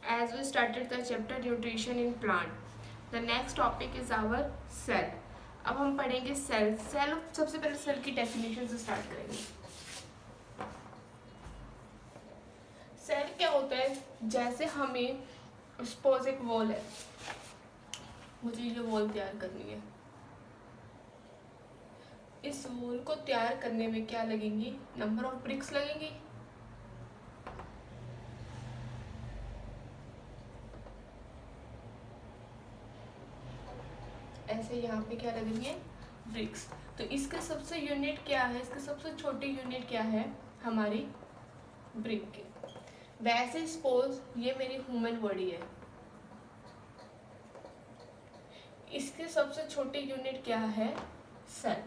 as we started the chapter nutrition in plant, the next topic is our cell. अब हम पढ़ेंगे cell. सबसे पहले सेल की डेफिनेशन से स्टार्ट करेंगे। सेल क्या होता है? जैसे हमें सपोज एक वॉल है, मुझे ये वॉल तैयार करनी है। इस वॉल को तैयार करने में क्या लगेंगी? नंबर ऑफ ब्रिक्स लगेंगी। ऐसे यहाँ पे क्या लगेंगे? ब्रिक्स। तो इसका सबसे यूनिट क्या है? इसका सबसे छोटी यूनिट क्या है? हमारी ब्रिक के। वैसे सपोज ये मेरी ह्यूमन बॉडी है, इसके सबसे छोटी यूनिट क्या है? सेल।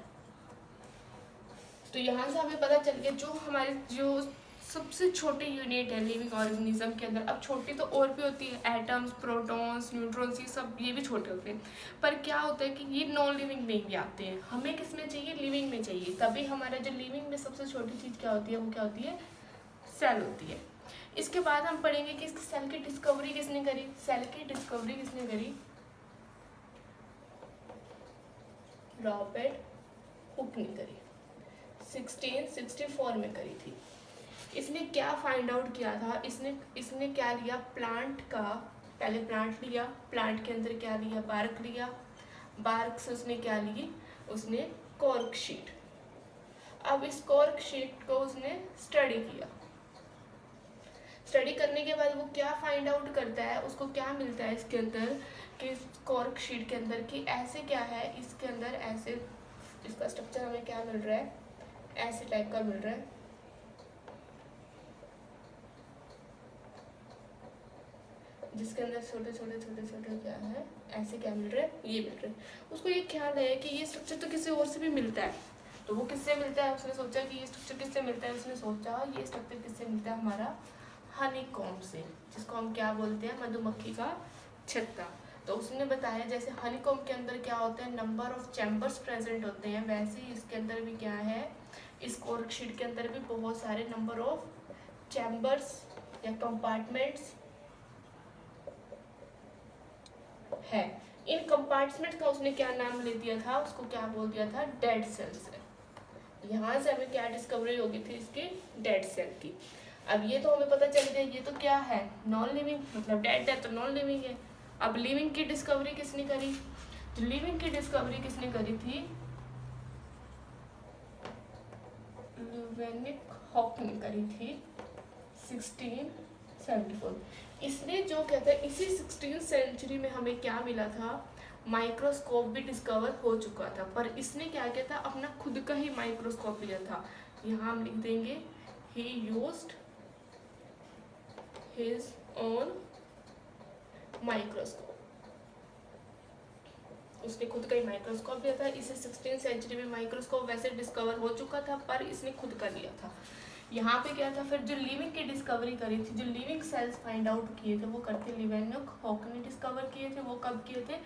तो यहाँ से हमें पता चल गया जो सबसे छोटी यूनिट है लिविंग ऑर्गेनिज्म के अंदर। अब छोटी तो और भी होती है, एटम्स, प्रोटॉन्स, न्यूट्रॉन्स, ये सब ये भी छोटे होते हैं। पर क्या होता है कि ये नॉन लिविंग में भी आते हैं। हमें किस में चाहिए? लिविंग में चाहिए। तभी हमारा जो लिविंग में सबसे छोटी चीज़ क्या होती है? वो क्या होती है? सेल होती है। इसके बाद हम पढ़ेंगे कि इसकी सेल की डिस्कवरी किसने करी? सेल की डिस्कवरी किसने करी? रॉबर्ट हुक ने करी। 1664 में करी थी। इसने क्या फाइंड आउट किया था? इसने क्या लिया? प्लांट का, पहले प्लांट लिया, प्लांट के अंदर क्या लिया? बार्क लिया। बार्क से उसने क्या ली? उसने कॉर्क शीट। अब इस कॉर्क शीट को उसने स्टडी किया। स्टडी करने के बाद वो क्या फाइंड आउट करता है? उसको क्या मिलता है इसके अंदर कि कॉर्क शीट के अंदर कि ऐसे क्या है इसके अंदर, ऐसे इसका स्ट्रक्चर हमें क्या मिल रहा है? ऐसे टाइप का मिल रहा है। जिसके अंदर छोटे छोटे छोटे छोटे क्या है? ऐसे क्या मिल रहा है? ये मिल रहा है। उसको ये ख्याल है कि ये स्ट्रक्चर तो किसी और से भी मिलता है। तो वो किससे मिलता है? उसने सोचा कि ये स्ट्रक्चर किससे मिलता है? उसने सोचा ये स्ट्रक्चर किससे मिलता है? हमारा हनीकॉम्ब से, जिसको हम क्या बोलते हैं? मधुमक्खी का छत्ता। तो उसने बताया जैसे हनीकॉम्ब के अंदर क्या होता है? नंबर ऑफ चैम्बर्स प्रेजेंट होते हैं, वैसे ही इसके अंदर भी क्या है? इस कॉर्क शीट के अंदर भी बहुत सारे नंबर ऑफ चैम्बर्स या कंपार्टमेंट्स है। इन कंपार्टमेंट का उसने क्या नाम ले दिया था? उसको क्या बोल दिया था? डेड सेल्स है। यहाँ से हमें क्या डिस्कवरी होगी थी? इसकी डेड सेल की। अब ये तो हमें पता चल गया, ये तो क्या है? नॉन लिविंग, मतलब डेड है तो नॉन लिविंग है। अब लिविंग की डिस्कवरी किसने करी? तो लिविंग की डिस्कवरी किसने करी थी? लुवेनिक हॉक ने करी थी 1674। इसने जो कहता है इसी 16th सेंचुरी में हमें क्या मिला था? माइक्रोस्कोप भी डिस्कवर हो चुका था। पर इसने क्या किया था? अपना खुद का ही माइक्रोस्कोप लिया था। यहाँ हम लिख देंगे ही यूज्ड हिज ओन माइक्रोस्कोप। उसने खुद का ही माइक्रोस्कोप लिया था। इसे 16th सेंचुरी में माइक्रोस्कोप वैसे डिस्कवर हो चुका था, पर इसने खुद का लिया था। यहाँ पे क्या था? फिर जो लिविंग की डिस्कवरी करी थी, जो लिविंग सेल्स फाइंड आउट किए थे, वो करते लिवेनक हॉक ने डिस्कवर किए थे। वो कब किए थे?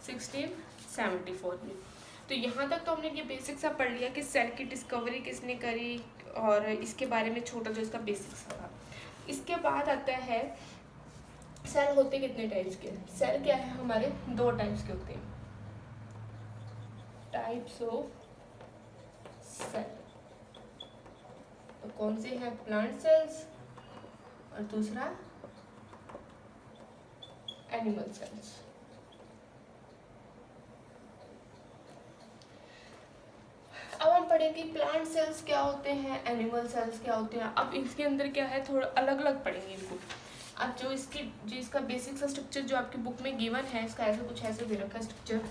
1674 में। तो यहाँ तक तो हमने ये बेसिक सा पढ़ लिया कि सेल की डिस्कवरी किसने करी और इसके बारे में छोटा जो इसका बेसिक सा था। इसके बाद आता है सेल होते कितने टाइप्स के? सेल क्या है हमारे? 2 टाइप्स के होते हैं। टाइप्स ऑफ सेल तो कौन से हैं? प्लांट सेल्स और दूसरा एनिमल सेल्स। अब हम पढ़ेंगे प्लांट सेल्स क्या होते हैं, एनिमल सेल्स क्या होते हैं। अब इसके अंदर क्या है, थोड़ा अलग अलग पढ़ेंगे इनको। अब जो इसका बेसिक सा स्ट्रक्चर जो आपकी बुक में गिवन है, इसका ऐसे कुछ ऐसे दे रखा है स्ट्रक्चर।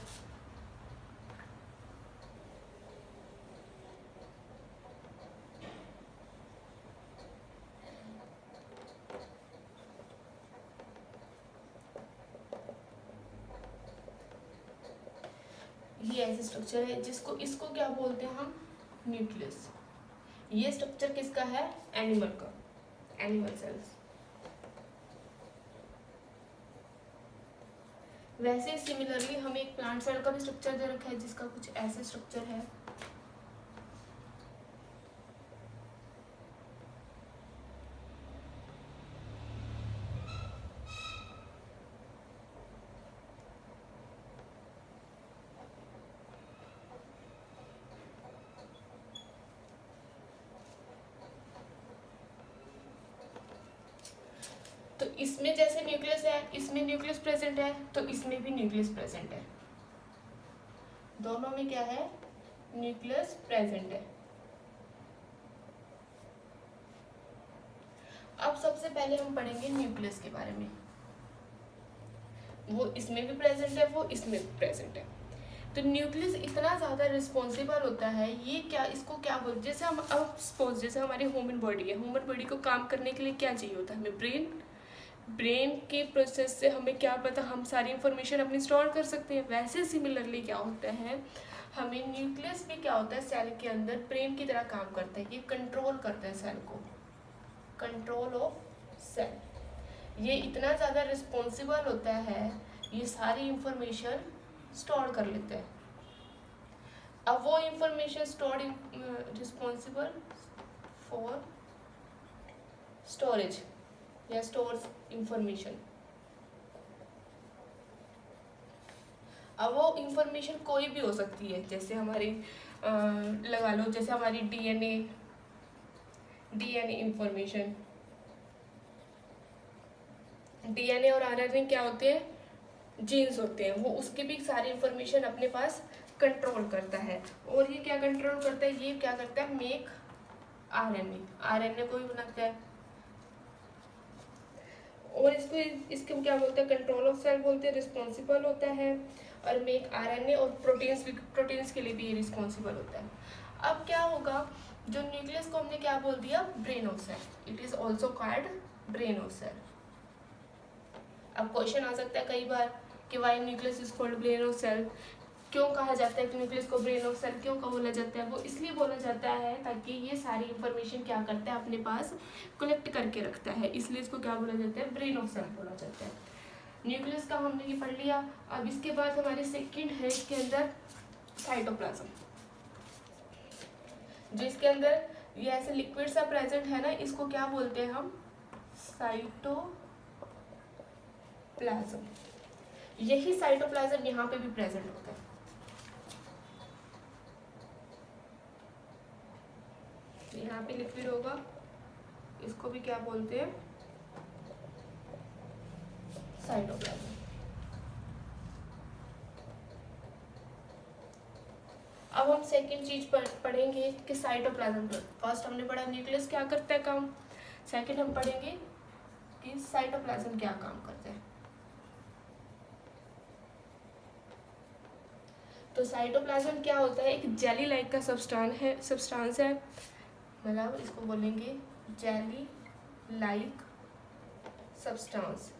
ये ऐसे स्ट्रक्चर है इसको क्या बोलते हैं हम? न्यूक्लियस। ये स्ट्रक्चर किसका है? एनिमल का, एनिमल सेल्स। वैसे सिमिलरली हमें एक प्लांट सेल का भी स्ट्रक्चर दे रखा है, जिसका कुछ ऐसे स्ट्रक्चर है। इसमें जैसे न्यूक्लियस है, इसमें न्यूक्लियस प्रेजेंट है, तो इसमें भी न्यूक्लियस प्रेजेंट है। दोनों में क्या है, न्यूक्लियस प्रेजेंट है। अब सबसे पहले हम पढ़ेंगे न्यूक्लियस के बारे में। वो इसमें भी प्रेजेंट है, वो इसमें भी प्रेजेंट है। तो न्यूक्लियस इतना ज़्यादा रिस्पॉन्सिबल होता है, ये क्या, इसको क्या बोलते हैं, जैसे हम अब सपोज जैसे हमारी ह्यूमन बॉडी है, ह्यूमन बॉडी को काम करने के लिए क्या चाहिए होता है, हमें ब्रेन। ब्रेन के प्रोसेस से हमें क्या पता, हम सारी इंफॉर्मेशन अपनी स्टोर कर सकते हैं। वैसे सिमिलरली क्या होता है, हमें न्यूक्लियस भी क्या होता है, सेल के अंदर ब्रेन की तरह काम करता है, ये कंट्रोल करता है सेल को, कंट्रोल ऑफ सेल। ये इतना ज़्यादा रिस्पॉन्सिबल होता है, ये सारी इंफॉर्मेशन स्टोर कर लेते हैं। अब वो information stored, responsible for storage या स्टोर्स इंफॉर्मेशन। अब वो इंफॉर्मेशन कोई भी हो सकती है, जैसे हमारी लगा लो, जैसे हमारी डीएनए इंफॉर्मेशन। डीएनए और आरएनए क्या होते हैं, जीन्स होते हैं, वो उसकी भी सारी इंफॉर्मेशन अपने पास कंट्रोल करता है। और ये क्या कंट्रोल करता है, ये क्या करता है, मेक आरएनए, आरएनए को भी बनाता है। और इसको इसके क्या बोलते हैं, कंट्रोल ऑफ सेल बोलते हैं, रिस्पॉन्सिबल होता है। और मेक आरएनए और प्रोटीन्स के लिए भी ये रिस्पॉन्सिबल होता है। अब क्या होगा, जो न्यूक्लियस को हमने क्या बोल दिया, brain of cell, it is also called brain of cell. अब क्वेश्चन आ सकता है कई बार कि why nucleus is called brain of cell, क्यों कहा जाता है कि न्यूक्लियस को ब्रेन ऑफ सेल क्यों बोला जाता है। वो इसलिए बोला जाता है ताकि ये सारी इंफॉर्मेशन क्या करता है, अपने पास कलेक्ट करके रखता है, इसलिए इसको क्या बोला जाता है, ब्रेन ऑफ सेल बोला जाता है। न्यूक्लियस का हमने ये पढ़ लिया। अब इसके बाद हमारे सेकंड है इसके अंदर साइटोप्लाज्म, जो इसके अंदर ये ऐसे लिक्विड सा प्रेजेंट है ना, इसको क्या बोलते हैं हम, साइटोप्लाज्म। यही साइटोप्लाज्म यहाँ पे भी प्रेजेंट होता है। यहाँ पे लिक्विड होगा, इसको भी क्या बोलते हैं, साइटोप्लाज्म। अब हम सेकंड चीज पढ़ेंगे कि साइटोप्लाज्म। फर्स्ट हमने पढ़ा न्यूक्लियस क्या करता है काम, सेकंड हम पढ़ेंगे कि साइटोप्लाज्म क्या काम करता है। तो साइटोप्लाज्म क्या होता है, एक जेली लाइक का सब्सटेंस है, मतलब इसको बोलेंगे जेली लाइक सब्सटेंस।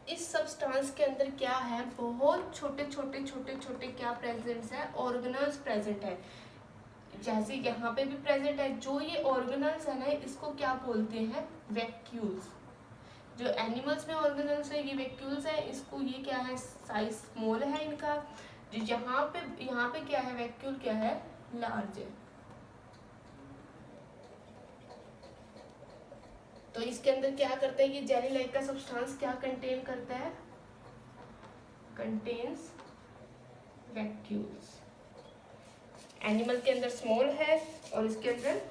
इस सब्सटेंस के अंदर क्या है, बहुत छोटे छोटे क्या प्रेजेंट्स है, ऑर्गेनल्स प्रेजेंट है। जैसे यहाँ पे भी प्रेजेंट है, जो ये ऑर्गेनल्स है ना, इसको क्या बोलते हैं, वैक्यूल्स। जो एनिमल्स में ऑर्गेनल्स है, ये वैक्यूल्स है। इसको ये क्या है, साइज स्मॉल है इनका। जो यहाँ पे क्या है, वैक्यूल क्या है, लार्ज है। तो इसके अंदर क्या करता है, ये जेली लाइक का सब्सटेंस क्या कंटेन करता है, कंटेन्स वैक्यूल्स। एनिमल के अंदर स्मॉल है और इसके अंदर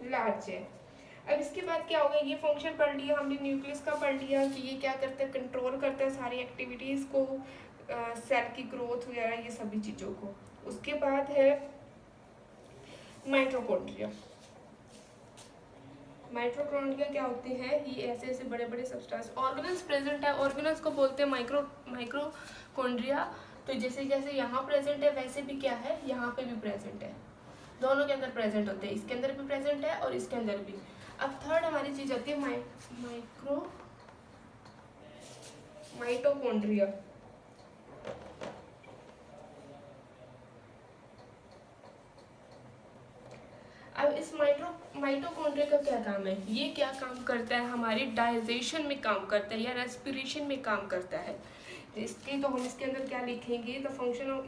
लार्ज है। अब इसके बाद क्या होगा, ये फंक्शन पढ़ लिया हमने, न्यूक्लियस का पढ़ लिया कि ये क्या करता है, कंट्रोल करता है सारी एक्टिविटीज को, सेल की ग्रोथ वगैरह, ये सभी चीजों को। उसके बाद है माइटोकॉन्ड्रिया। माइटोकॉन्ड्रिया क्या होते हैं, ये ऐसे बड़े बड़े सब्सटेंस, ऑर्गेनल्स प्रेजेंट है, ऑर्गेनल्स को बोलते हैं माइक्रोकॉन्ड्रिया। तो जैसे जैसे यहाँ प्रेजेंट है, वैसे भी क्या है, यहाँ पे भी प्रेजेंट है, दोनों के अंदर प्रेजेंट होते हैं, इसके अंदर भी प्रेजेंट है और इसके अंदर भी। अब थर्ड हमारी चीज आती है माइटोकॉन्ड्रिया। अब इस माइटोकॉन्ड्रिया का क्या काम है, ये क्या काम करता है, हमारी डाइजेशन में काम करता है या रेस्पिरेशन में काम करता है। इसके तो हम इसके अंदर क्या लिखेंगे, द फंक्शन ऑफ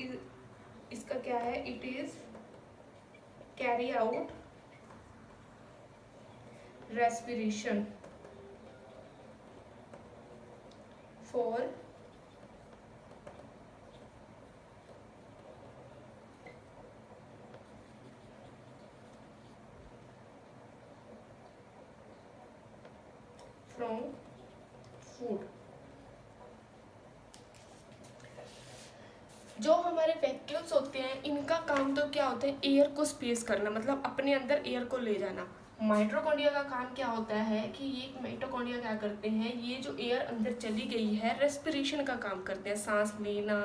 इसका क्या है, it is carry out respiration for from food. जो हमारे वैक्यूल्स होते हैं इनका काम तो क्या होता है, एयर को स्पेस करना, मतलब अपने अंदर एयर को ले जाना। माइटोकॉन्ड्रिया का काम क्या होता है कि ये माइटोकॉन्ड्रिया क्या करते हैं, ये जो एयर अंदर चली गई है रेस्पिरेशन का काम करते हैं, सांस लेना,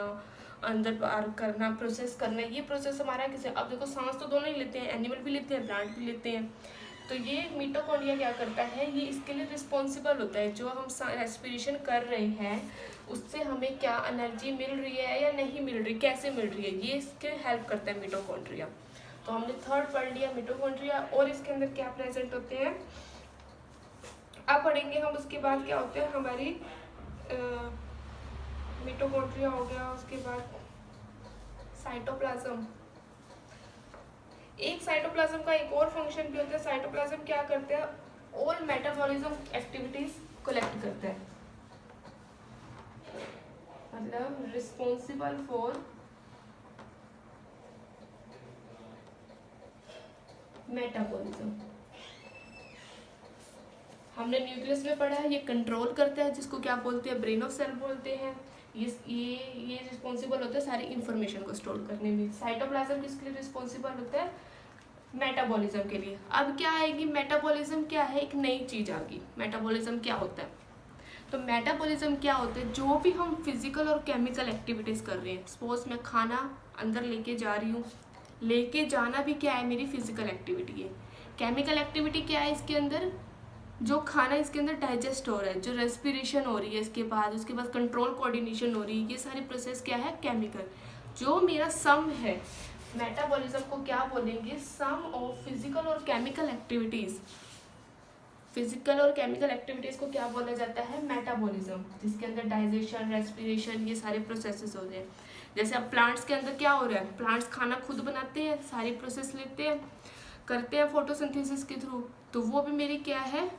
अंदर बाहर करना, प्रोसेस करना। ये प्रोसेस हमारा किसे, अब देखो सांस तो दोनों ही लेते हैं, एनिमल भी लेते हैं, प्लांट भी लेते हैं। तो ये मिटोकॉन्ड्रिया क्या करता है, ये इसके लिए रिस्पॉन्सिबल होता है। जो हम रेस्पिरेशन कर रहे हैं उससे हमें क्या एनर्जी मिल रही है या नहीं मिल रही, कैसे मिल रही है, ये इसके हेल्प करता है मिटोकॉन्ड्रिया। तो हमने थर्ड पढ़ लिया मिटोकॉन्ड्रिया, और इसके अंदर क्या प्रेजेंट होते हैं अब पढ़ेंगे हम। उसके बाद क्या होते हैं हमारी मिटोकॉन्ड्रिया हो गया, उसके बाद साइटोप्लाज्म। एक साइटोप्लाज्म का एक और फंक्शन भी होता है, साइटोप्लाज्म क्या करते हैं, ऑल मेटाबॉलिज्म एक्टिविटीज कलेक्ट करते हैं, मतलब रिस्पॉन्सिबल फॉर मेटाबॉलिज्म। हमने न्यूक्लियस में पढ़ा है, ये कंट्रोल करता है, जिसको क्या बोलते हैं, ब्रेन ऑफ सेल बोलते हैं। ये रिस्पॉन्सिबल होता है सारी इंफॉर्मेशन को स्टोर करने में। साइटोप्लाज्म किसके लिए रिस्पॉन्सिबल होता है, मेटाबॉलिज्म के लिए। अब क्या आएगी, मेटाबॉलिज्म क्या है, एक नई चीज आ गई। मेटाबॉलिज्म क्या होता है, तो मेटाबॉलिज्म क्या होता है, जो भी हम फिजिकल और केमिकल एक्टिविटीज कर रहे हैं, सपोज मैं खाना अंदर लेके जा रही हूँ, लेके जाना भी क्या है, मेरी फिजिकल एक्टिविटी है। केमिकल एक्टिविटी क्या है इसके अंदर, जो खाना इसके अंदर डाइजेस्ट हो रहा है, जो रेस्पिरेशन हो रही है इसके बाद, उसके बाद कंट्रोल कोऑर्डिनेशन हो रही है, ये सारी प्रोसेस क्या है, केमिकल। जो मेरा सम है, मेटाबॉलिज्म को क्या बोलेंगे, सम ऑफ फिजिकल और केमिकल एक्टिविटीज। फिजिकल और केमिकल एक्टिविटीज को क्या बोला जाता है, मेटाबॉलिज्म, जिसके अंदर डाइजेशन, रेस्पिरेशन, ये सारे प्रोसेसेस हो रहे हैं। जैसे अब प्लांट्स के अंदर क्या हो रहा है, प्लांट्स खाना खुद बनाते हैं, सारी प्रोसेस लेते हैं, करते हैं फोटोसिंथेसिस के थ्रू, तो वो भी मेरी क्या है,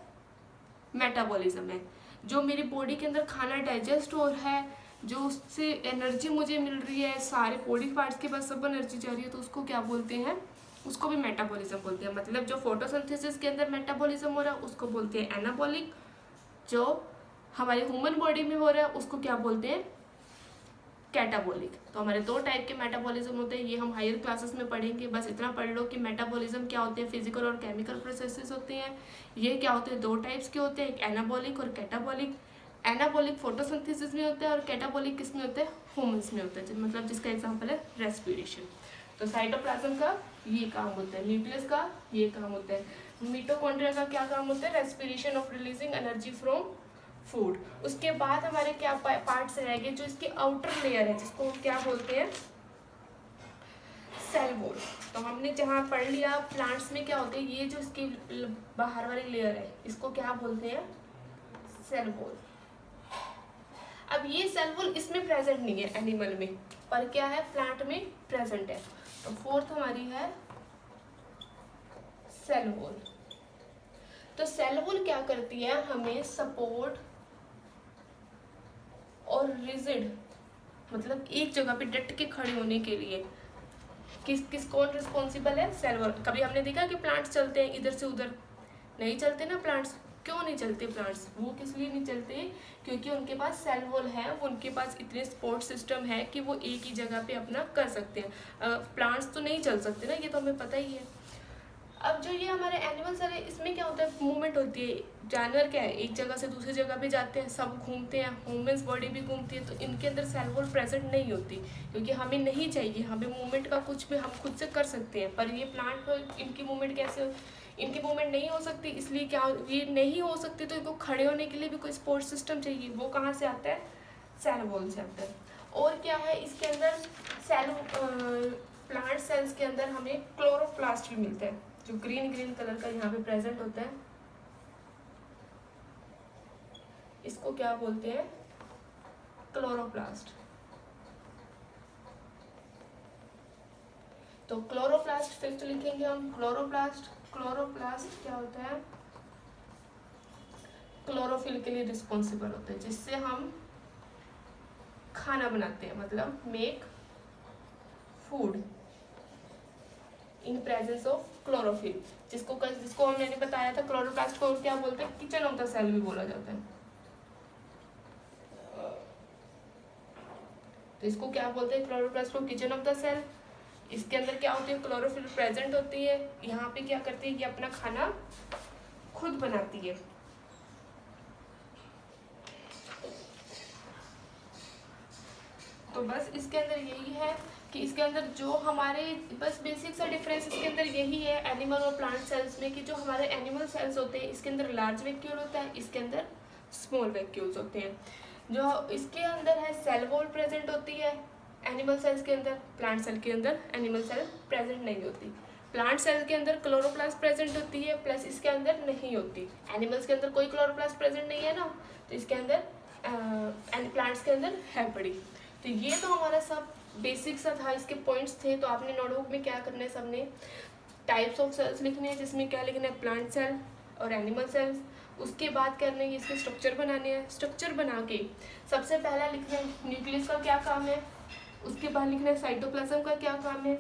मेटाबॉलिज्म है। जो मेरी बॉडी के अंदर खाना डाइजेस्ट हो रहा है, जो उससे एनर्जी मुझे मिल रही है, सारे बॉडी पार्ट्स के पास सब एनर्जी जा रही है, तो उसको क्या बोलते हैं, उसको भी मेटाबॉलिज्म बोलते हैं। मतलब जो फोटोसिंथेसिस के अंदर मेटाबॉलिज्म हो रहा है उसको बोलते हैं एनाबॉलिक, जो हमारे ह्यूमन बॉडी में हो रहा है उसको क्या बोलते हैं, कैटाबॉलिक। तो हमारे दो टाइप के मेटाबॉलिज्म होते हैं, ये हम हायर क्लासेस में पढ़ेंगे। बस इतना पढ़ लो कि मेटाबॉलिज्म क्या होते हैं, फिजिकल और केमिकल प्रोसेसेस होते हैं। ये क्या होते हैं, दो टाइप्स के होते हैं, एक एनाबॉलिक और कैटाबॉलिक। एनाबॉलिक फोटोसिंथेसिस में होता है और कैटाबॉलिक किस में होता है, ह्यूमंस में होता है, मतलब जिसका एग्जांपल है रेस्पिरेशन। तो साइटोप्लाज्म का ये काम होता है, न्यूक्लियस का ये काम होता है, मिटोकॉन्ड्रिया का क्या काम होता है, respiration of releasing energy from food. उसके बाद हमारे क्या पार्ट्स रह गए, जो इसके आउटर लेयर है, जिसको क्या बोलते हैं, सेल वॉल। तो हमने जहाँ पढ़ लिया प्लांट्स में क्या होते हैं, ये जो इसकी बाहर वाली लेयर है इसको क्या बोलते हैं, सेल वॉल। अब ये सेल वॉल इसमें प्रेजेंट नहीं है एनिमल में, पर क्या है, प्लांट में प्रेजेंट है। तो फोर्थ हमारी है सेल वॉल। तो सेल वॉल क्या करती है, हमें सपोर्ट और रिजिड, मतलब एक जगह पे डट के खड़े होने के लिए किस कौन रिस्पॉन्सिबल है, सेल वॉल। कभी हमने देखा कि प्लांट्स चलते हैं इधर से उधर, नहीं चलते ना प्लांट्स। क्यों नहीं चलते प्लांट्स, वो किस लिए नहीं चलते, क्योंकि उनके पास सेल वॉल है, उनके पास इतने सपोर्ट सिस्टम है कि वो एक ही जगह पे अपना कर सकते हैं। प्लांट्स तो नहीं चल सकते ना, ये तो हमें पता ही है। अब जो ये हमारे एनिमल्स है, इसमें क्या होता है, मूवमेंट होती है। जानवर क्या है, एक जगह से दूसरी जगह पे जाते हैं, सब घूमते हैं, ह्यूमन्स बॉडी भी घूमती है, तो इनके अंदर सेल वॉल प्रेजेंट नहीं होती, क्योंकि हमें नहीं चाहिए। हमें मूवमेंट का कुछ भी हम खुद से कर सकते हैं, पर ये प्लांट पर इनकी मूवमेंट कैसे, इनकी मूवमेंट नहीं हो सकती। इसलिए क्या, ये नहीं हो सकती तो इनको खड़े होने के लिए भी कोई सपोर्ट सिस्टम चाहिए, वो कहाँ से आता है, सेल वॉल से आता है। और क्या है इसके अंदर, प्लांट सेल्स के अंदर हमें क्लोरोप्लास्ट भी मिलता है, जो ग्रीन कलर का यहाँ पे प्रेजेंट होता है, इसको क्या बोलते हैं, क्लोरोप्लास्ट। तो क्लोरोप्लास्ट फिफ्थ लिखेंगे हम, क्लोरोप्लास्ट। क्लोरोप्लास्ट क्या होता है, क्लोरोफिल के लिए रिस्पॉन्सिबल होता है, जिससे हम खाना बनाते हैं, मतलब make food in presence of chlorophyll, जिसको मैंने बताया था क्लोरोप्लास्ट को क्या बोलते हैं, किचन ऑफ द सेल भी बोला जाता है। तो इसको क्या बोलते हैं, क्लोरोप्लास्ट को किचन ऑफ द सेल। इसके अंदर क्या होती है, क्लोरोफिल प्रेजेंट होती है। यहाँ पे क्या करती है, ये अपना खाना खुद बनाती है। तो बस इसके अंदर यही है कि इसके अंदर जो हमारे बस बेसिक सा डिफरेंस इसके अंदर यही है एनिमल और प्लांट सेल्स में, कि जो हमारे एनिमल सेल्स होते हैं इसके अंदर लार्ज वैक्यूल होता है, इसके अंदर स्मॉल वैक्यूल्स होते हैं। जो इसके अंदर है सेल वॉल प्रेजेंट होती है एनिमल सेल्स के अंदर, प्लांट सेल के अंदर एनिमल सेल प्रेजेंट नहीं होती। प्लांट सेल के अंदर क्लोरोप्लास्ट प्रेजेंट होती है, प्लस इसके अंदर नहीं होती। एनिमल्स के अंदर कोई क्लोरोप्लास्ट प्रेजेंट नहीं है ना, तो इसके अंदर प्लांट्स के अंदर है बड़ी। तो ये तो हमारा सब बेसिक सा था, इसके पॉइंट्स थे। तो आपने नोटबुक में क्या करना है, सबने टाइप्स ऑफ सेल्स लिखने हैं, जिसमें क्या लिखना है, प्लांट सेल और एनिमल सेल्स। उसके बाद करने हैं इसके स्ट्रक्चर बनाने हैं। स्ट्रक्चर बना के सबसे पहला लिखना है न्यूक्लियस का क्या काम है, उसके बाद लिखना है साइटोप्लाज्म का क्या काम है,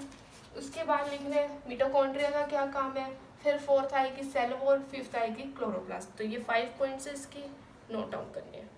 उसके बाद लिखना है मिटोकॉन्ड्रिया का क्या काम है, फिर फोर्थ आएगी सेल वॉल, फिफ्थ आएगी क्लोरोप्लास्ट। तो ये 5 पॉइंट्स है इसके, नोट डाउन करने हैं।